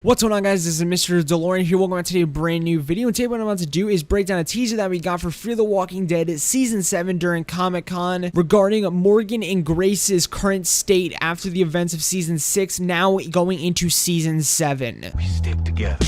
What's going on, guys? This is Mr. DeLorean here. Welcome back to a brand new video. And today what I'm about to do is break down a teaser that we got for Fear the Walking Dead Season 7 during Comic-Con regarding Morgan and Grace's current state after the events of Season 6, now going into Season 7. We stick together.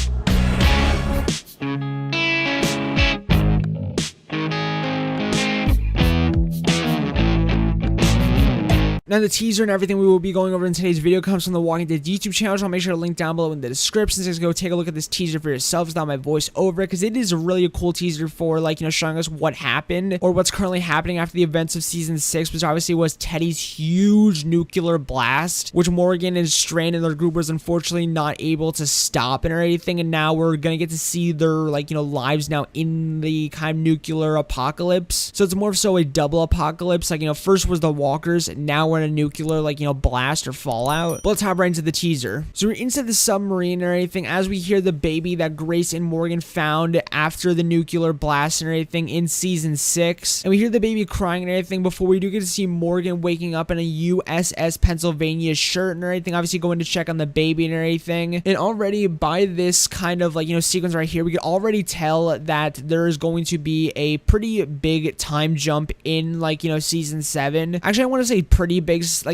Now, the teaser and everything we will be going over in today's video comes from the Walking Dead YouTube channel, so I'll make sure to link down below in the description. So just go take a look at this teaser for yourself without my voice over it, because it is a really cool teaser for, like, showing us what happened or what's currently happening after the events of Season 6, which obviously was Teddy's huge nuclear blast, which Morgan and Strain and their group was unfortunately not able to stop and everything, and now we're gonna get to see their, lives now in the kind of nuclear apocalypse. So it's more so a double apocalypse. First was the walkers, and now we're in a nuclear, blast or fallout. But let's hop right into the teaser. So we're inside the submarine and everything as we hear the baby that Grace and Morgan found after the nuclear blast and everything in Season 6. And we hear the baby crying and everything before we do get to see Morgan waking up in a USS Pennsylvania shirt and everything, obviously going to check on the baby and everything. And already by this kind of, sequence right here, we can already tell that there is going to be a pretty big time jump in, Season 7. Actually, I want to say pretty big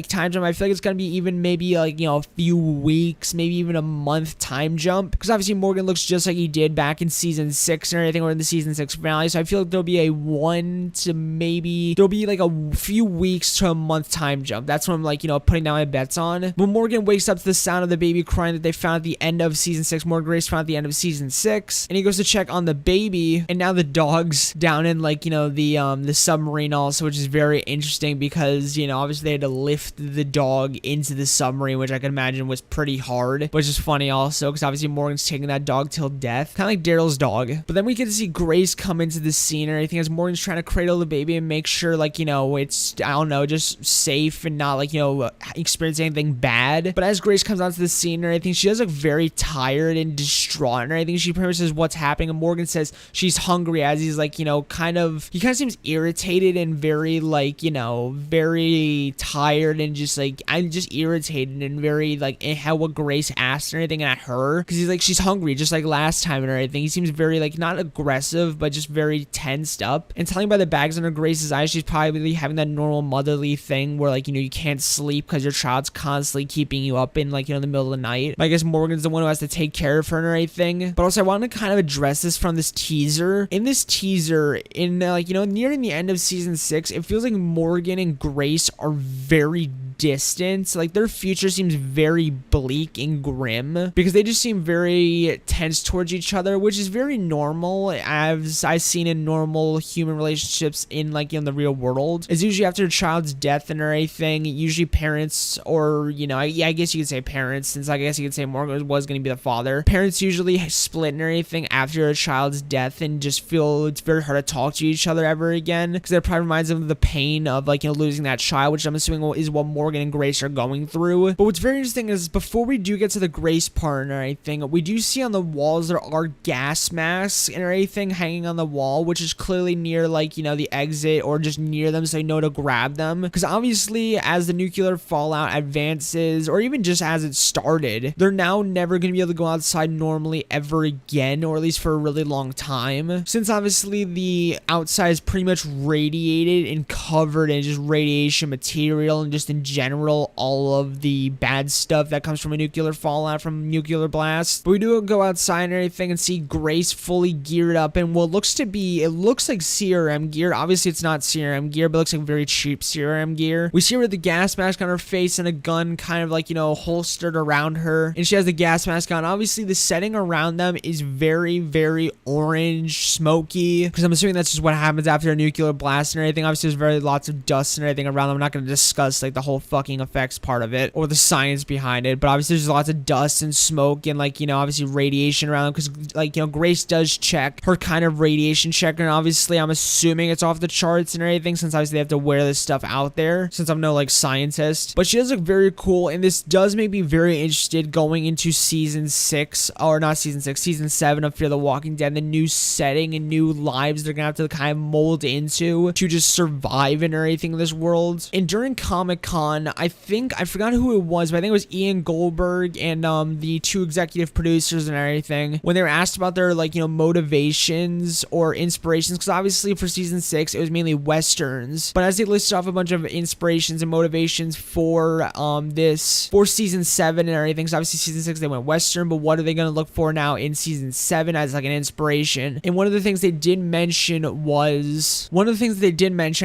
time jump. I feel like it's gonna be even maybe a few weeks, maybe even a month time jump, because obviously Morgan looks just like he did back in Season 6 and everything, or in the Season 6 finale. So I feel like there'll be a a few weeks to a month time jump. That's what I'm putting down my bets on. But Morgan wakes up to the sound of the baby crying that they found at the end of Season 6. Morgan Grace found at the end of Season 6, and he goes to check on the baby, and now the dog's down in the submarine also, which is very interesting because obviously they had to lift the dog into the submarine, which I can imagine was pretty hard, which is funny also because obviously Morgan's taking that dog till death, kind of like Daryl's dog. But then we get to see Grace come into the scene and everything as Morgan's trying to cradle the baby and make sure it's, I don't know, just safe and not experience anything bad. But as Grace comes onto the scene and everything, she does look very tired and distraught and everything. She pretty much says what's happening, and Morgan says she's hungry as he's he kind of seems irritated and very very tired and just I'm just irritated and very at how what Grace asked and everything at her, because he's she's hungry just like last time and everything. He seems very not aggressive but just very tensed up, and telling by the bags under Grace's eyes she's probably having that normal motherly thing where you can't sleep because your child's constantly keeping you up in in the middle of the night. But I guess Morgan's the one who has to take care of her and everything. But also I want to kind of address this from this teaser. In this teaser, in nearing the end of Season 6, it feels like Morgan and Grace are very distant. Their future seems very bleak and grim because they just seem very tense towards each other, which is very normal as I've seen in normal human relationships in in the real world. It's usually after a child's death and everything, usually parents, or I guess you could say parents, since I guess you could say Morgan was going to be the father. Parents usually split and everything after a child's death and just feel it's very hard to talk to each other ever again, because it probably reminds them of the pain of losing that child, which I'm assuming is what Morgan and Grace are going through. But what's very interesting is before we do get to the Grace part and everything, we do see on the walls there are gas masks and everything hanging on the wall, which is clearly near the exit or just near them, so you know to grab them, because obviously as the nuclear fallout advances, or even just as it started, they're now never going to be able to go outside normally ever again, or at least for a really long time, since obviously the outside is pretty much radiated and covered in just radiation material and just in general all of the bad stuff that comes from a nuclear fallout, from nuclear blast. But we do go outside and everything and see Grace fully geared up in what looks like CRM gear. Obviously it's not CRM gear, but it looks like very cheap CRM gear. We see her with the gas mask on her face and a gun kind of holstered around her, and she has the gas mask on. Obviously the setting around them is very, very orange, smoky, because I'm assuming that's just what happens after a nuclear blast and everything. Obviously there's lots of dust and everything around them. I'm not going to discuss the whole fucking effects part of it or the science behind it, but obviously there's lots of dust and smoke and obviously radiation around them, because Grace does check her kind of radiation checker, and obviously I'm assuming it's off the charts and everything, since obviously they have to wear this stuff out there, since I'm no scientist. But she does look very cool, and this does make me very interested going into Season 6, or not Season 6, Season 7 of Fear the Walking Dead, the new setting and new lives they're gonna have to kind of mold into to just survive and everything in this world. And during Comic-Con on, I forgot who it was, but I think it was Ian Goldberg and the 2 executive producers and everything, when they were asked about their, like, you know, motivations or inspirations, because obviously for season 6 it was mainly westerns, but as they listed off a bunch of inspirations and motivations for for season 7 and everything, so obviously season 6 they went western, but what are they going to look for now in season 7 as like an inspiration? And one of the things they did mention,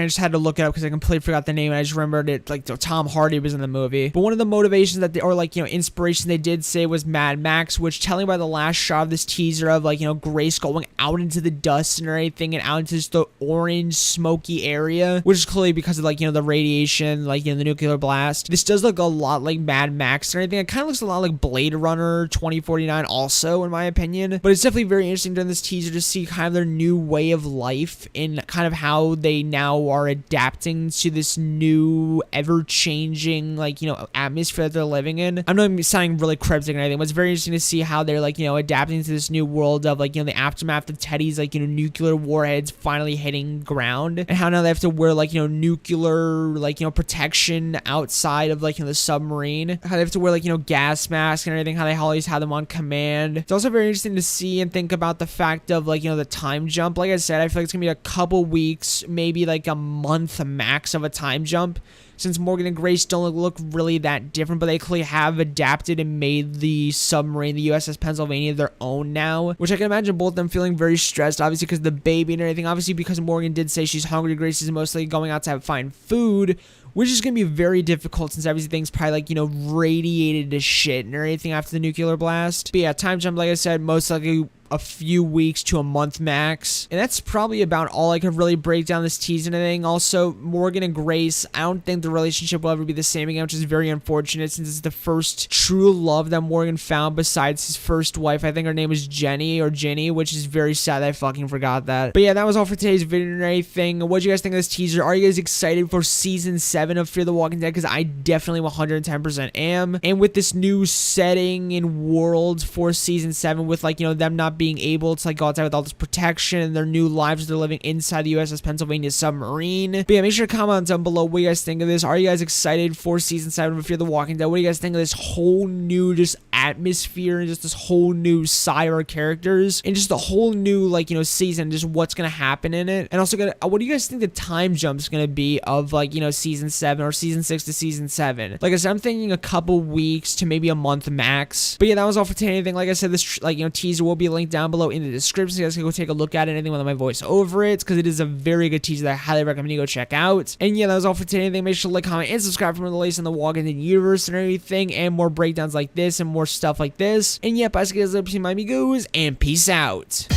I just had to look it up because I completely forgot the name, and I just remembered it, like, Tom Hardy was in the movie. But one of the motivations that they, or like, you know, inspiration they did say was Mad Max, which, telling by the last shot of this teaser of, like, you know, Grace going out into the dust and everything, and out into just the orange smoky area, which is clearly because of, like, you know, the radiation, like, you know, the nuclear blast. This does look a lot like Mad Max and everything. It kind of looks a lot like Blade Runner 2049 also, in my opinion. But it's definitely very interesting during this teaser to see kind of their new way of life and kind of how they now are adapting to this new ever-changing, like, you know, atmosphere that they're living in. I'm not sounding really cryptic or anything, but it's very interesting to see how they're, like, you know, adapting to this new world of, like, you know, the aftermath of Teddy's, like, you know, nuclear warheads finally hitting ground, and how now they have to wear, like, you know, nuclear, like, you know, protection outside of, like, you know, the submarine, how they have to wear, like, you know, gas masks and everything, how they always have them on command. It's also very interesting to see and think about the fact of, like, you know, the time jump. Like I said, I feel like it's gonna be a couple weeks, maybe like a month max of a time jump, since Morgan and Grace don't look really that different, but they clearly have adapted and made the submarine, the USS Pennsylvania, their own now, which I can imagine both of them feeling very stressed, obviously because of the baby and everything, obviously because Morgan did say she's hungry, Grace is mostly going out to find food, which is going to be very difficult since everything's probably, like, you know, radiated to shit and everything after the nuclear blast. But yeah, time jump, like I said, most likely a few weeks to a month max. And that's probably about all I could really break down this teaser and everything. Also, Morgan and Grace, I don't think the relationship will ever be the same again, which is very unfortunate since it's the first true love that Morgan found besides his first wife. I think her name was Jenny or Ginny, which is very sad that I fucking forgot that. But yeah, that was all for today's video and everything. What do you guys think of this teaser? Are you guys excited for season 7 of Fear the Walking Dead? Because I definitely 110% am. And with this new setting and world for season 7, with, like, you know, them not being able to, like, go outside with all this protection and their new lives they're living inside the USS Pennsylvania submarine. But yeah, make sure to comment down below what you guys think of this. Are you guys excited for season 7 of Fear the Walking Dead? What do you guys think of this whole new just atmosphere and just this whole new cyber characters and just the whole new, like, you know, season, just what's gonna happen in it? And also, what do you guys think the time jump's gonna be of, like, you know, season 7 or season 6 to season 7? Like I said, I'm thinking a couple weeks to maybe a month max. But yeah, that was all for today. Anything, like I said, this, like, you know, teaser will be linked down below in the description, so you guys can go take a look at it, anything with my voice over it, because it is a very good teaser that I highly recommend you go check out. And yeah, that was all for today. Anything, make sure to like, comment, and subscribe for more of the latest in the Walking Dead universe and everything, and more breakdowns like this and more stuff like this. And yep, I guys, my amigos, and peace out.